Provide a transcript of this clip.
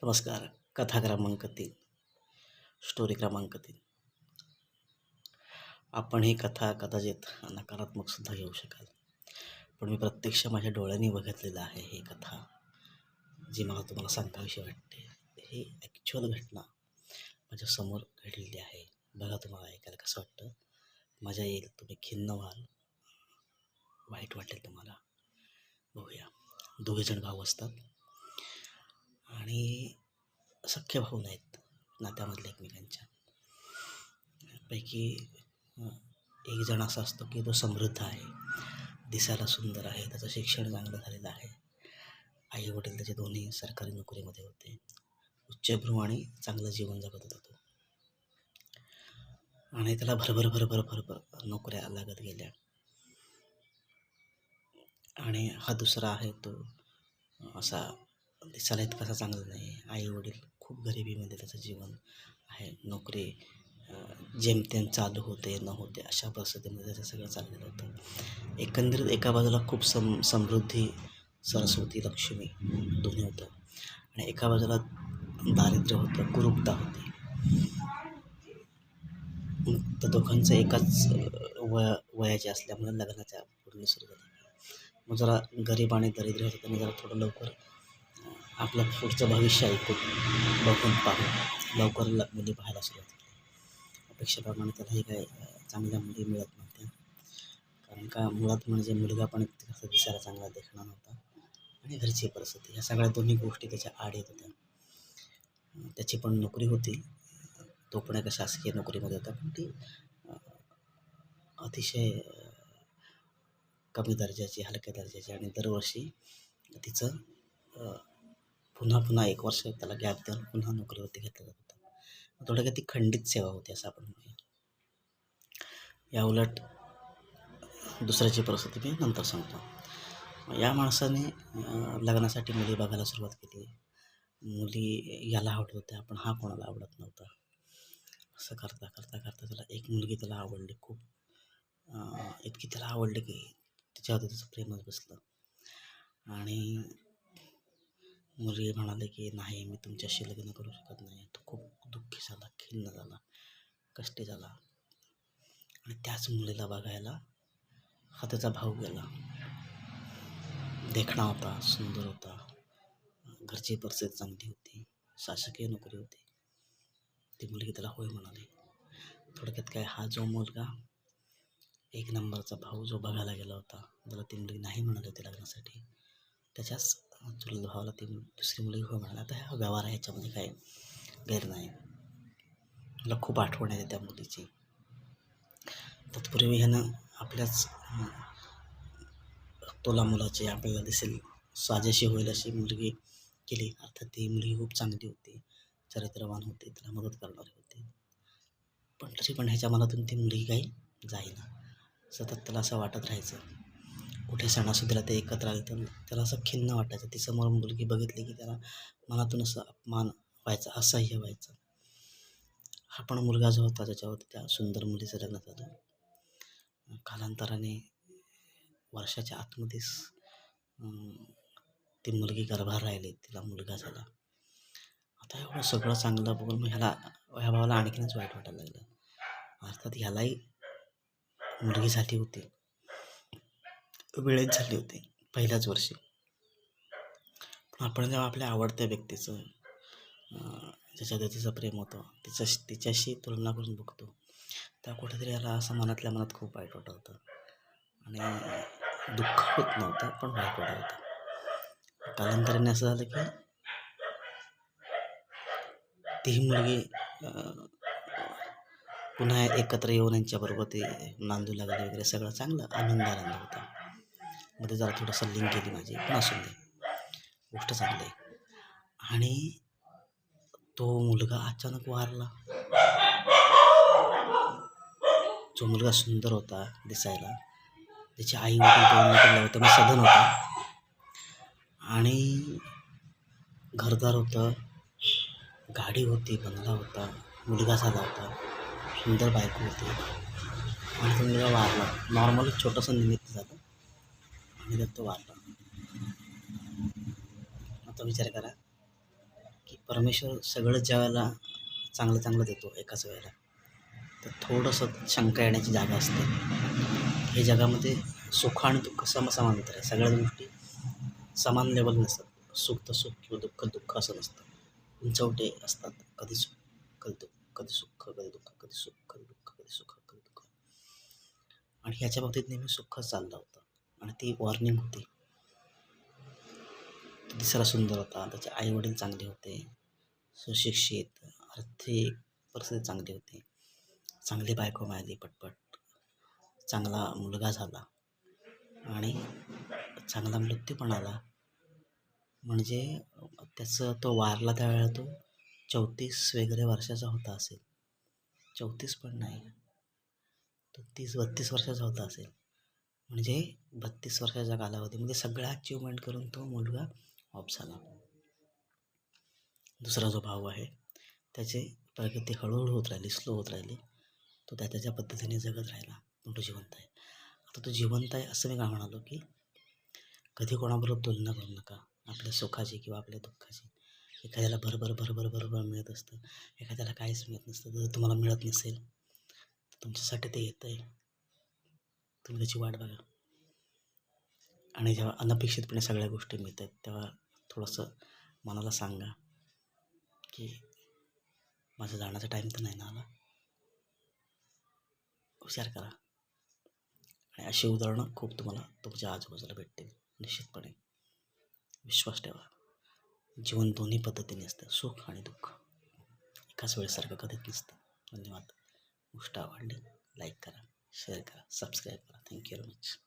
नमस्कार. कथा क्रमांक 3, स्टोरी क्रमांक 3. आपण ही कथा कदाचित नकारात्मक सुद्धा घेऊ शकाल, पण मी प्रत्यक्ष माझ्या डोळ्यांनी बघितलेलं आहे ही कथा, जी मला तुम्हाला सांगावीशी वाटते. ही ॲक्च्युअल घटना माझ्यासमोर घडलेली आहे. बघा, तुम्हाला ऐकायला कसं वाटतं, मजा येईल, तुम्ही खिन्न व्हाल, वाईट वाटेल तुम्हाला. बघूया. दोघेजण भाऊ असतात आणि सख्खे भाऊ नाहीत नात्यामधले एकमेकांच्या पैकी. एक जण असा असतो की तो समृद्ध आहे, दिसायला सुंदर आहे, त्याचं शिक्षण चांगलं झालेलं आहे, आई वडील त्याचे दोन्ही सरकारी नोकरीमध्ये होते, उच्चभ्रू आणि चांगलं जीवन जगत होता तो. आणि त्याला भरभर भरभर भरभर नोकऱ्या लागत गेल्या. आणि हा दुसरा आहे तो असा दिसायला इतकासा चांगला नाही, आई वडील खूप गरिबीमध्ये त्याचं जीवन आहे, नोकरी जेमतेम चालू होते न होते अशा परिस्थितीमध्ये त्याचं सगळं चाललेलं होतं. एकंदरीत एका बाजूला खूप समृद्धी, सरस्वती, लक्ष्मी दोन्ही होतं, आणि एका बाजूला दारिद्र्य होतं, कुरूपता होती. तर दोघांचं एकाच वयाचे असल्यामुळे लग्नाच्या पूर्ण सुरू झाली. मग जरा गरीब आणि दरिद्र होतं, त्यांनी जरा थोडं लवकर आपलं पुढचं भविष्य ऐकून बघून पाहून लवकर मुली पाहायला सुरुवात केली. अपेक्षेप्रमाणे त्यालाही काय चांगल्या मुली मिळत नव्हत्या, कारण का मुळात म्हणजे मुलगा पण कसं दिसायला चांगला देखणा नव्हता, आणि घरची परिस्थिती, ह्या सगळ्या दोन्ही गोष्टी त्याच्या आड येत होत्या. त्याची पण नोकरी होती, तो पण एका शासकीय नोकरीमध्ये होता, पण ती अतिशय कमी दर्जाची, हलक्या दर्जाची, आणि दरवर्षी तिचं पुन्हा पुन्हा 1 वर्ष त्याला गॅप देऊन पुन्हा नोकरीवरती घेतलं जात होतं. थोडक्यात ती खंडित सेवा होती असं आपण म्हणूया. या उलट दुसऱ्याची परिस्थिती मी नंतर सांगतो. या माणसाने लग्नासाठी मुली बघायला सुरुवात केली. मुली याला आवडत होत्या, पण हा कोणाला आवडत नव्हता. असं करता करता करता त्याला एक मुलगी त्याला आवडली खूप, इतकी त्याला आवडली की तिच्यावरती त्याचं प्रेमच बसलं. आणि मुलगी म्हणाले की नाही, मी तुमच्याशी लग्न करू शकत नाही. तो खूप दुःखी झाला, खिन्न झाला, कष्टी झाला. आणि त्याच मुलीला बघायला हा त्याचा भाऊ गेला. देखणा होता, सुंदर होता, घरची परिस्थिती चांगली होती, शासकीय नोकरी होती. ती मुलगी त्याला होय म्हणाली. थोडक्यात काय, हा जो मुलगा 1 नंबरचा भाऊ जो बघायला गेला होता, त्याला ती मुलगी नाही म्हणाली होती लग्नासाठी, त्याच्याच चुलत भावाला ती दुसरी मुलगी हो म्हणाली. आता हा व्यवहार आहे, ह्याच्यामध्ये काय गैर नाही. मला खूप आठवण आहे त्या मुलीची. तत्पूर्वी ह्यानं आपल्याच तोला मुलाची, आपल्याला दिसेल साजेशी होईल अशी मुलगी केली. अर्थात ती मुलगी खूप चांगली होती, चरित्रवान होती, त्याला मदत करणारी होती, पण तरी पण ह्याच्या मनातून ती मुलगी काही जाईना. सतत त्याला असं वाटत राहायचं, कुठे सणासुदीला ते एकत्र आले तर त्याला असं खिन्न वाटायचं. ती समोर मुलगी बघितली की त्याला मनातून असं अपमान व्हायचा, असह्य व्हायचं. हा पण मुलगा जो होता त्याच्यावरती त्या सुंदर मुलीचं लग्न झालं. कालांतराने वर्षाच्या आतमध्येच ती मुलगी गर्भार राहिली, तिला मुलगा झाला. आता एवढं सगळं चांगलं बघून मग ह्या भावाला आणखीनच वाईट वाटायला लागलं. अर्थात ह्यालाही मुलगी झाली होती, वेळेत झाली होती, पहिल्याच वर्षी. पण आपण जेव्हा आपल्या आवडत्या व्यक्तीचं, ज्याच्यात तिचं प्रेम होतं, तिच्याशी तुलना करून बघतो, त्या कुठेतरी याला असं मनातल्या मनात खूप वाईट वाटत होतं, आणि दुःख होत नव्हतं, पण वाईट वाटत होतं. कालांतराने असं झालं की ती मुलगी पुन्हा एकत्र येऊन यांच्याबरोबर ते नांदू लागले वगैरे, सगळं चांगलं आनंद होता. मध्ये जरा थोडंसं लिंक केली माझी, पण असून दे, गोष्ट चांगली आहे. आणि तो मुलगा अचानक वारला. जो मुलगा सुंदर होता दिसायला, त्याची आई वडील होतं, मग सधन होता, आणि घरदार होतं, गाडी होती, बंगला होता, मुलगा झाला होता, सुंदर बायको होती, आणि तो मुलगा वारला. नॉर्मली छोटंसं निमित्त झालं आणि त्यात तो वारला. आता विचार करा की परमेश्वर सगळंच ज्या वेळेला चांगलं चांगलं देतो एकाच वेळेला, तर थोडंसं शंका येण्याची जागा असते. हे जगामध्ये सुख आणि दुःख समसमांतर आहे. सगळ्या गोष्टी समान लेवल नसतात. सुख तर सुख किंवा दुःख दुःख असं नसतं. उंचवटे असतात. कधी सुख कधी दुःख, कधी सुख कधी दुःख, कधी सुख कधी दुःख, कधी सुख कधी दुःख. आणि ह्याच्या बाबतीत नेहमी सुखच चाललं होतं. आणि ती वॉर्निंग होती. तो दिसायला सुंदर होता, त्याचे आईवडील चांगले होते, सुशिक्षित, आर्थिक परिस्थिती चांगली होती, चांगली बायको मिळाली पटपट, चांगला मुलगा झाला आणि चांगला मृत्यू पण आला. म्हणजे त्याचं तो वारला त्यावेळेला तो 34 वगैरे वर्षाचा होता असेल. 34 पण नाही, तो 30-32 वर्षाचा होता असेल. म्हणजे 32 वर्षाच्या कालावधीमध्ये सगळ्या अचिव्हमेंट करून तो मुलगा ऑफ झाला. दुसरा जो भाऊ आहे त्याची प्रगती हळूहळू होत राहिली, स्लो होत राहिली. तो त्याच्या पद्धतीने जगत राहिला, पण तो जिवंत आहे. आता तो जिवंत आहे असं मी काय म्हणालो की कधी कोणाबरोबर तुलना करू नका आपल्या सुखाची किंवा आपल्या दुःखाची. एखाद्याला भरभर मिळत असतं, एखाद्याला काहीच मिळत नसतं. जर तुम्हाला मिळत नसेल तर तुमच्यासाठी ते येतं आहे, तुम्ही त्याची वाट बघा. आणि जेव्हा अनपेक्षितपणे सगळ्या गोष्टी मिळतात तेव्हा थोडंसं मनाला सांगा की माझा जाण्याचा टाईम तर नाही ना आला. विचार करा. आणि अशी उदाहरणं खूप तुम्हाला तुमच्या आजूबाजूला भेटतील निश्चितपणे. विश्वास ठेवा. जीवन दोन्ही पद्धतीने असतं, सुख आणि दुःख. एकाच वेळेसारखं कधीच नसतं. धन्यवाद. गोष्ट आवडली लाईक करा, शेअर करा, सबस्क्राईब करा. Thank you very much.